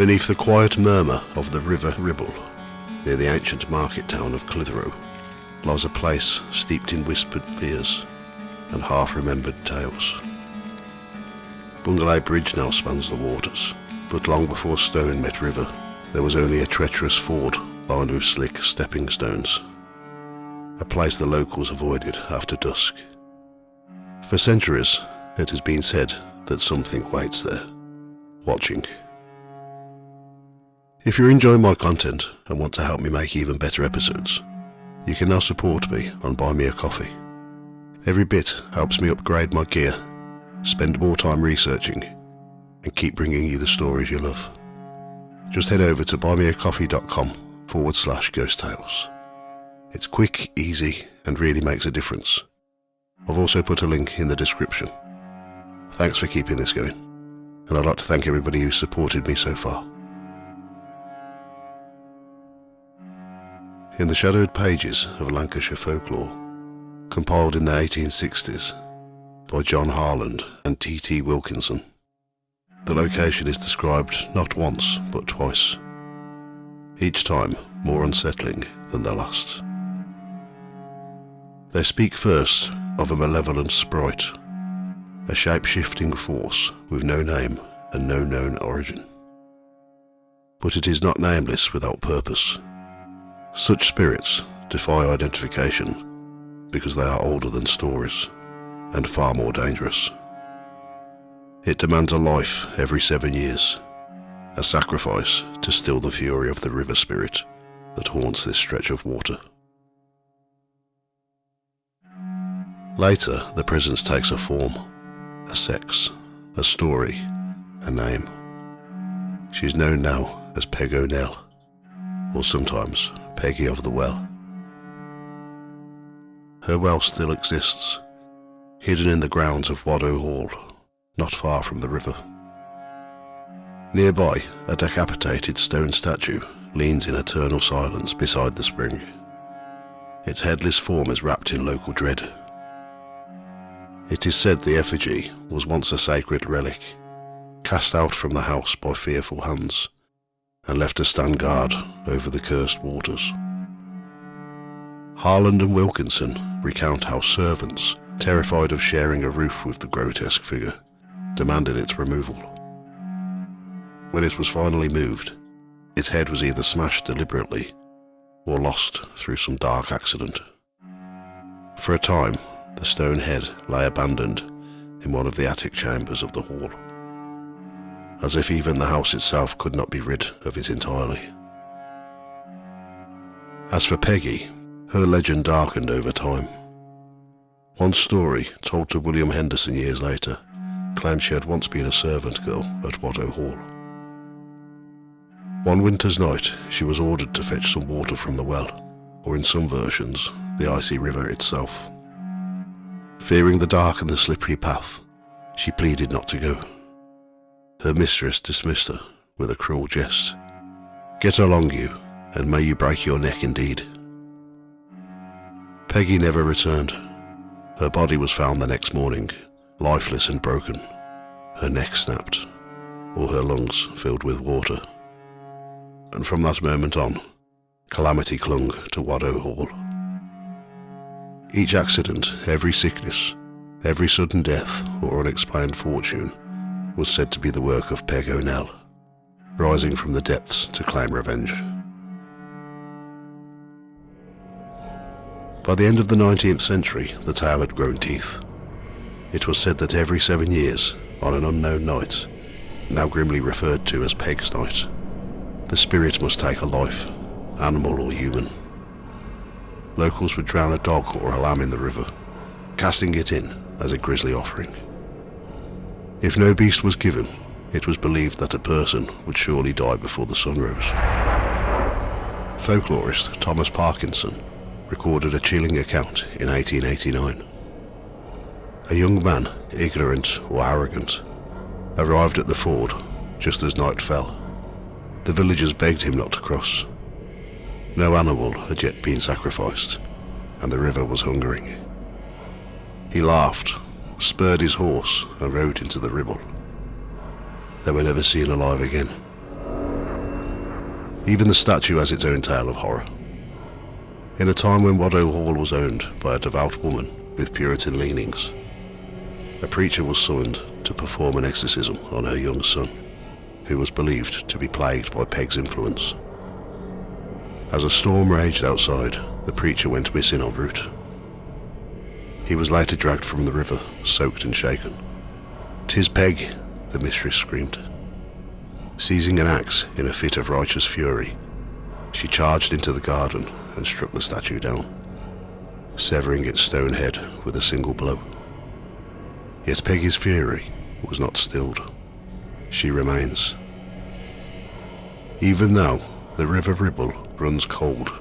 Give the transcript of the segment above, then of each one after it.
Beneath the quiet murmur of the River Ribble, near the ancient market town of Clitheroe, lies a place steeped in whispered fears and half-remembered tales. Bungalow Bridge now spans the waters, but long before stone met river, there was only a treacherous ford lined with slick stepping stones, a place the locals avoided after dusk. For centuries, it has been said that something waits there, watching. If you're enjoying my content and want to help me make even better episodes, you can now support me on Buy Me a Coffee. Every bit helps me upgrade my gear, spend more time researching, and keep bringing you the stories you love. Just head over to buymeacoffee.com/ghost tales. It's quick, easy, and really makes a difference. I've also put a link in the description. Thanks for keeping this going, and I'd like to thank everybody who's supported me so far. In the shadowed pages of Lancashire folklore, compiled in the 1860s by John Harland and T.T. Wilkinson, the location is described not once but twice, each time more unsettling than the last. They speak first of a malevolent sprite, a shape-shifting force with no name and no known origin. But it is not nameless without purpose. Such spirits defy identification because they are older than stories and far more dangerous. It demands a life every 7 years, a sacrifice to still the fury of the river spirit that haunts this stretch of water. Later, the presence takes a form, a sex, a story, a name. She's known now as Peg O'Nell, or sometimes Peggy of the Well. Her well still exists, hidden in the grounds of Waddow Hall, not far from the river. Nearby, a decapitated stone statue leans in eternal silence beside the spring. Its headless form is wrapped in local dread. It is said the effigy was once a sacred relic, cast out from the house by fearful hands, and left to stand guard over the cursed waters. Harland and Wilkinson recount how servants, terrified of sharing a roof with the grotesque figure, demanded its removal. When it was finally moved, its head was either smashed deliberately or lost through some dark accident. For a time, the stone head lay abandoned in one of the attic chambers of the hall, as if even the house itself could not be rid of it entirely. As for Peggy, her legend darkened over time. One story, told to William Henderson years later, claimed she had once been a servant girl at Waddow Hall. One winter's night, she was ordered to fetch some water from the well, or in some versions, the icy river itself. Fearing the dark and the slippery path, she pleaded not to go. Her mistress dismissed her with a cruel jest. "Get along you, and may you break your neck indeed." Peggy never returned. Her body was found the next morning, lifeless and broken, her neck snapped, or her lungs filled with water. And from that moment on, calamity clung to Waddow Hall. Each accident, every sickness, every sudden death or unexplained fortune was said to be the work of Peg O'Nell, rising from the depths to claim revenge. By the end of the 19th century, the tale had grown teeth. It was said that every 7 years, on an unknown night, now grimly referred to as Peg's Night, the spirit must take a life, animal or human. Locals would drown a dog or a lamb in the river, casting it in as a grisly offering. If no beast was given, it was believed that a person would surely die before the sun rose. Folklorist Thomas Parkinson recorded a chilling account in 1889. A young man, ignorant or arrogant, arrived at the ford just as night fell. The villagers begged him not to cross. No animal had yet been sacrificed, and the river was hungering. He laughed, spurred his horse, and rode into the Ribble. They were never seen alive again. Even the statue has its own tale of horror. In a time when Waddow Hall was owned by a devout woman with Puritan leanings, a preacher was summoned to perform an exorcism on her young son, who was believed to be plagued by Peg's influence. As a storm raged outside, the preacher went missing en route. He was later dragged from the river, soaked and shaken. "'Tis Peg," the mistress screamed. Seizing an axe in a fit of righteous fury, she charged into the garden and struck the statue down, severing its stone head with a single blow. Yet Peggy's fury was not stilled. She remains. Even now, the River Ribble runs cold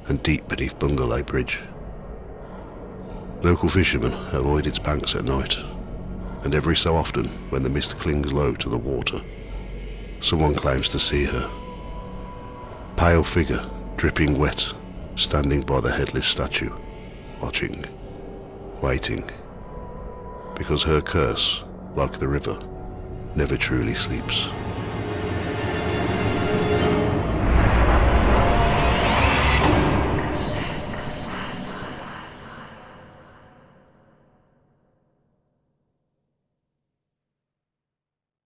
and deep beneath Bungalow Bridge. Local fishermen avoid its banks at night, and every so often, when the mist clings low to the water, someone claims to see her. Pale figure, dripping wet, standing by the headless statue, watching, waiting, because her curse, like the river, never truly sleeps.